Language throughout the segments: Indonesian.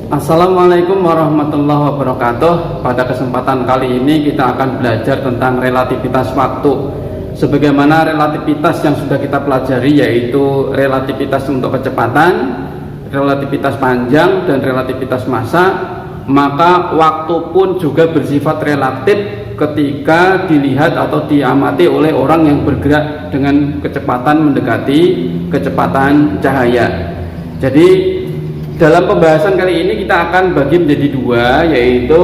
Assalamualaikum warahmatullahi wabarakatuh. Pada kesempatan kali ini kita akan belajar tentang relativitas waktu. Sebagaimana relativitas yang sudah kita pelajari, yaitu relativitas untuk kecepatan, relativitas panjang, dan relativitas massa, maka waktu pun juga bersifat relatif ketika dilihat atau diamati oleh orang yang bergerak dengan kecepatan mendekati kecepatan cahaya. Jadi dalam pembahasan kali ini kita akan bagi menjadi dua, yaitu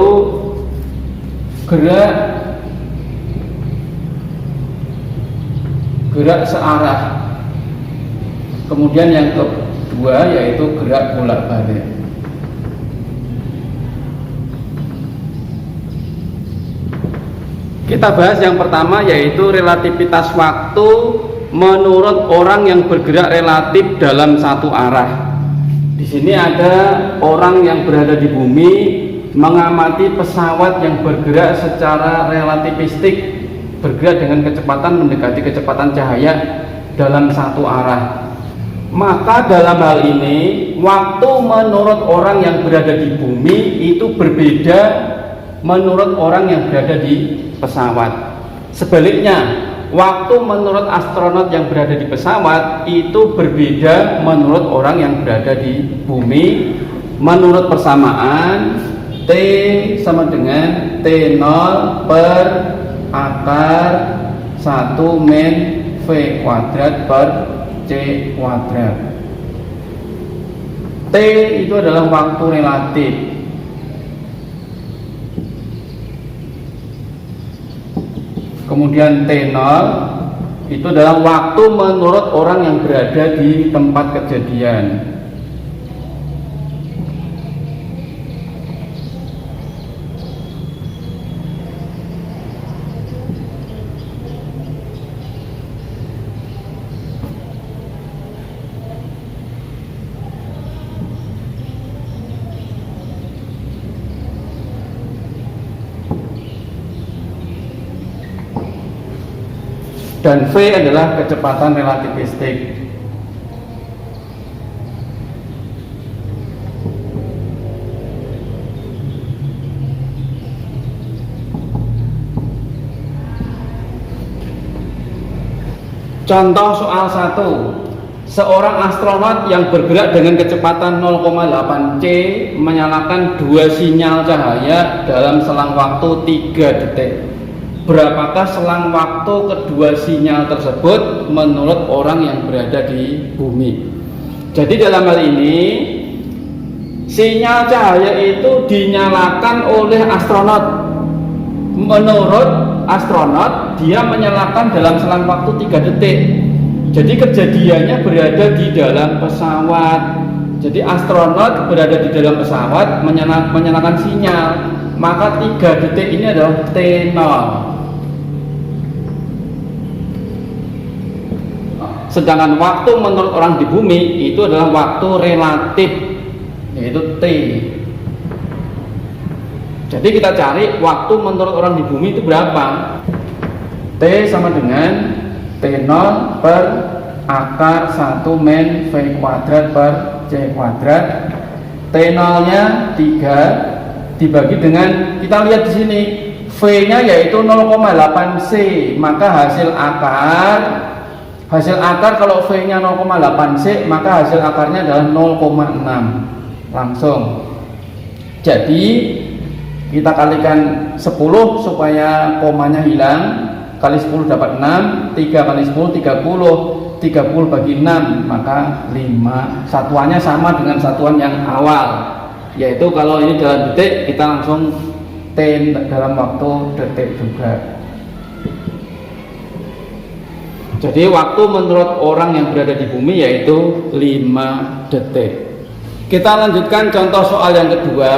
gerak searah. Kemudian yang kedua yaitu gerak bolak-balik. Kita bahas yang pertama, yaitu relativitas waktu menurut orang yang bergerak relatif dalam satu arah. Di sini ada orang yang berada di bumi mengamati pesawat yang bergerak secara relativistik, bergerak dengan kecepatan mendekati kecepatan cahaya dalam satu arah. Maka dalam hal ini waktu menurut orang yang berada di bumi itu berbeda menurut orang yang berada di pesawat. Sebaliknya, waktu menurut astronot yang berada di pesawat itu berbeda menurut orang yang berada di bumi. Menurut persamaan, T sama dengan T0 per akar 1 min V kuadrat per C kuadrat. T itu adalah waktu relatif. Kemudian T0 itu adalah waktu menurut orang yang berada di tempat kejadian. Dan V adalah kecepatan relativistik. Contoh soal 1. Seorang astronot yang bergerak dengan kecepatan 0,8 C menyalakan 2 sinyal cahaya dalam selang waktu 3 detik. Berapakah selang waktu kedua sinyal tersebut menurut orang yang berada di bumi? Jadi dalam hal ini sinyal cahaya itu dinyalakan oleh astronot. Menurut astronot, dia menyalakan dalam selang waktu 3 detik. Jadi kejadiannya berada di dalam pesawat. Jadi astronot berada di dalam pesawat menyalakan sinyal. Maka 3 detik ini adalah T0. Sedangkan waktu menurut orang di bumi itu adalah waktu relatif, yaitu T. Jadi kita cari waktu menurut orang di bumi itu berapa. T sama dengan T0 per akar 1 min V kuadrat per C kuadrat. T0 nya 3 dibagi dengan, kita lihat di sini V nya yaitu 0,8 C, maka hasil akar kalau V nya 0,8 C, maka hasil akarnya adalah 0,6 langsung. Jadi kita kalikan 10 supaya komanya hilang. Kali 10 dapat 6, 3 kali 10 30, 30 bagi 6 maka 5. Satuannya sama dengan satuan yang awal, yaitu kalau ini dalam detik kita langsung T dalam waktu detik juga. Jadi waktu menurut orang yang berada di bumi yaitu 5 detik. Kita lanjutkan contoh soal yang kedua.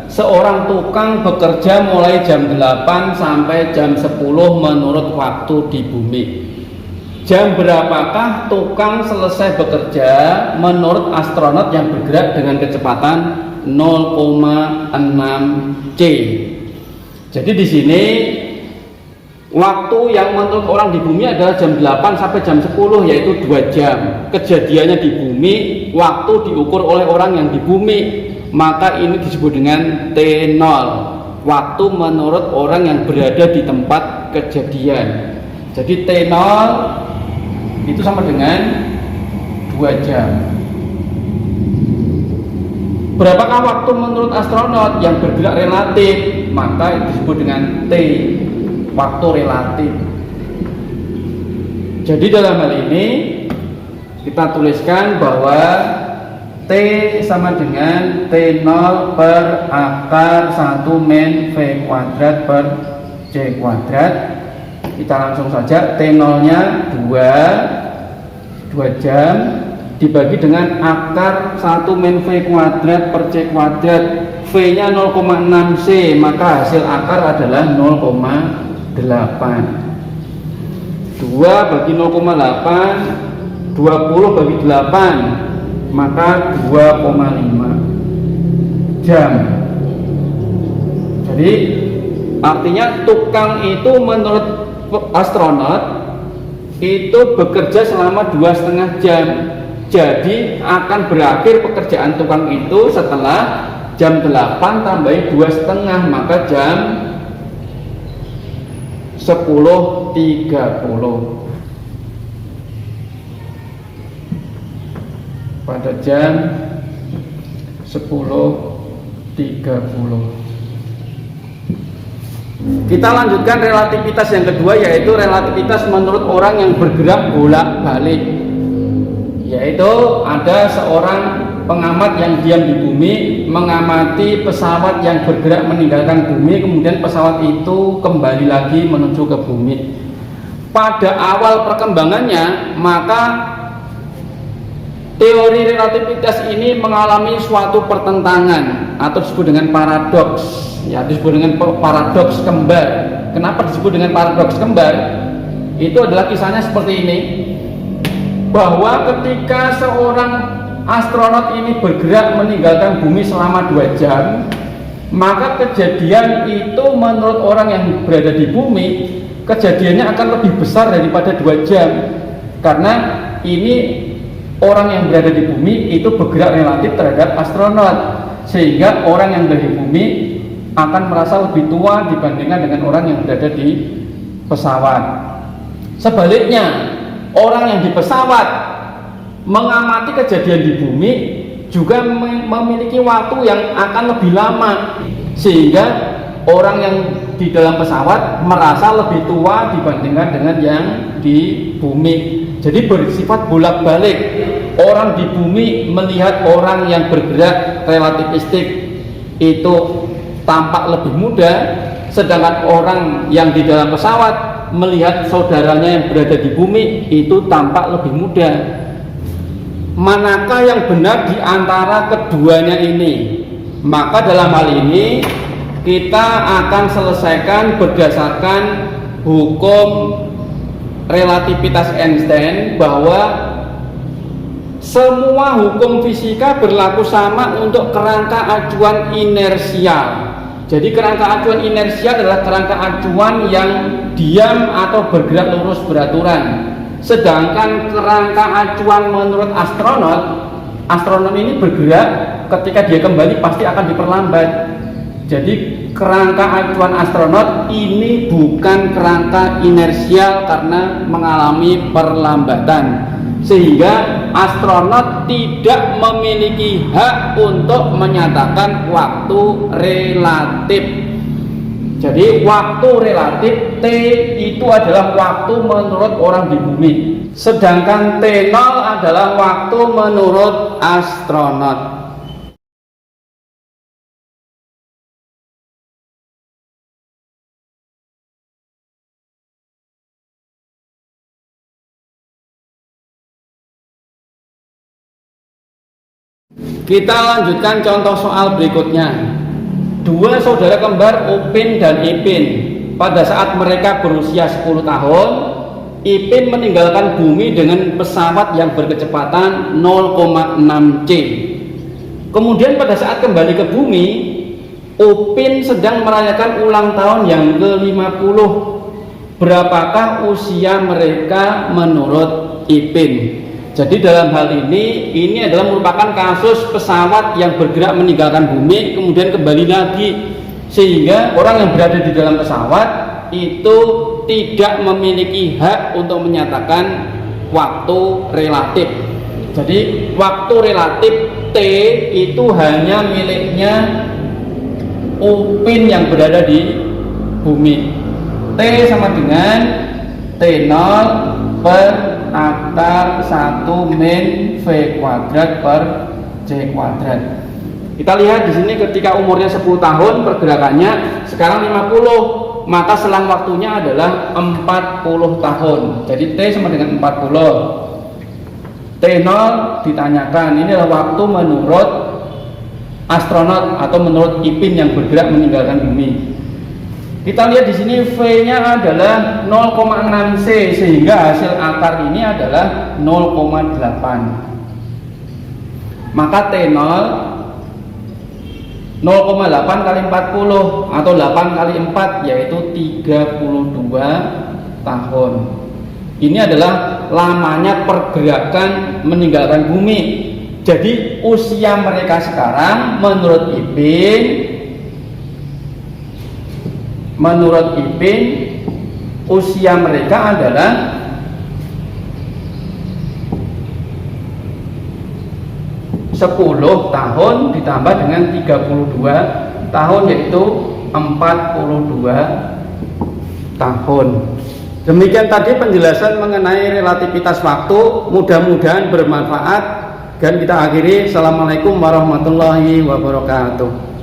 Seorang tukang bekerja mulai jam 8 sampai jam 10 menurut waktu di bumi. Jam berapakah tukang selesai bekerja menurut astronot yang bergerak dengan kecepatan 0,6 C? Jadi di sini Waktu yang menurut orang di bumi adalah jam 8 sampai jam 10, yaitu 2 jam. Kejadiannya di bumi, waktu diukur oleh orang yang di bumi, maka ini disebut dengan T0. Waktu menurut orang yang berada di tempat kejadian. Jadi T0 itu sama dengan 2 jam. Berapakah waktu menurut astronot yang bergerak relatif? Maka disebut dengan T, waktu relatif. Jadi dalam hal ini kita tuliskan bahwa T sama dengan T0 per akar 1 min V kuadrat per C kuadrat. Kita langsung saja, T0 nya 2 jam dibagi dengan akar 1 min V kuadrat per C kuadrat. V nya 0,6 C, maka hasil akar adalah 0,8. 2 bagi 0,8, 20 bagi 8, maka 2,5 jam. Jadi artinya tukang itu menurut astronot itu bekerja selama 2,5 jam. Jadi akan berakhir pekerjaan tukang itu setelah jam 8 tambahin 2,5, maka jam 10.30. Pada jam 10.30. Kita lanjutkan relativitas yang kedua, yaitu relativitas menurut orang yang bergerak bolak-balik. Yaitu ada seorang pengamat yang diam di bumi, mengamati pesawat yang bergerak meninggalkan bumi, kemudian pesawat itu kembali lagi menuju ke bumi. Pada awal perkembangannya, maka teori relativitas ini mengalami suatu pertentangan atau disebut dengan paradoks. Ya, disebut dengan paradoks kembar. Kenapa disebut dengan paradoks kembar? Itu adalah kisahnya seperti ini, bahwa ketika seorang astronot ini bergerak meninggalkan bumi selama 2 jam, maka kejadian itu menurut orang yang berada di bumi, kejadiannya akan lebih besar daripada 2 jam. Karena ini orang yang berada di bumi itu bergerak relatif terhadap astronot, sehingga orang yang dari bumi akan merasa lebih tua dibandingkan dengan orang yang berada di pesawat. Sebaliknya, orang yang di pesawat mengamati kejadian di bumi juga memiliki waktu yang akan lebih lama, sehingga orang yang di dalam pesawat merasa lebih tua dibandingkan dengan yang di bumi. Jadi bersifat bolak-balik. Orang di bumi melihat orang yang bergerak relativistik itu tampak lebih muda, sedangkan orang yang di dalam pesawat melihat saudaranya yang berada di bumi itu tampak lebih muda. Manakah yang benar di antara keduanya ini? Maka dalam hal ini kita akan selesaikan berdasarkan hukum relativitas Einstein, bahwa semua hukum fisika berlaku sama untuk kerangka acuan inersial. Jadi kerangka acuan inersial adalah kerangka acuan yang diam atau bergerak lurus beraturan. Sedangkan kerangka acuan menurut astronot ini bergerak, ketika dia kembali pasti akan diperlambat. Jadi kerangka acuan astronot ini bukan kerangka inersial karena mengalami perlambatan, sehingga astronot tidak memiliki hak untuk menyatakan waktu relatif. Jadi waktu relatif T itu adalah waktu menurut orang di bumi, sedangkan T0 adalah waktu menurut astronot. Kita lanjutkan contoh soal berikutnya. Dua saudara kembar Upin dan Ipin, pada saat mereka berusia 10 tahun, Ipin meninggalkan bumi dengan pesawat yang berkecepatan 0,6 C. Kemudian pada saat kembali ke bumi, Upin sedang merayakan ulang tahun yang ke-50 berapakah usia mereka menurut Ipin. Jadi dalam hal ini adalah merupakan kasus pesawat yang bergerak meninggalkan bumi kemudian kembali lagi, sehingga orang yang berada di dalam pesawat itu tidak memiliki hak untuk menyatakan waktu relatif. Jadi waktu relatif T itu hanya miliknya Upin yang berada di bumi. T sama dengan T0 per akar 1 min V kuadrat per C kuadrat. Kita lihat di sini ketika umurnya 10 tahun pergerakannya sekarang 50, maka selang waktunya adalah 40 tahun. Jadi T sama dengan 40. T0 ditanyakan, ini adalah waktu menurut astronot atau menurut Ipin yang bergerak meninggalkan bumi. Kita lihat di sini V-nya adalah 0,6 C, sehingga hasil akar ini adalah 0,8. Maka T0 0,8 kali 40 atau 8 kali 4 yaitu 32 tahun. Ini adalah lamanya pergerakan meninggalkan bumi. Jadi usia mereka sekarang menurut Ipin usia mereka adalah 10 tahun ditambah dengan 32 tahun yaitu 42 tahun. Demikian tadi penjelasan mengenai relativitas waktu, mudah-mudahan bermanfaat dan kita akhiri. Assalamualaikum warahmatullahi wabarakatuh.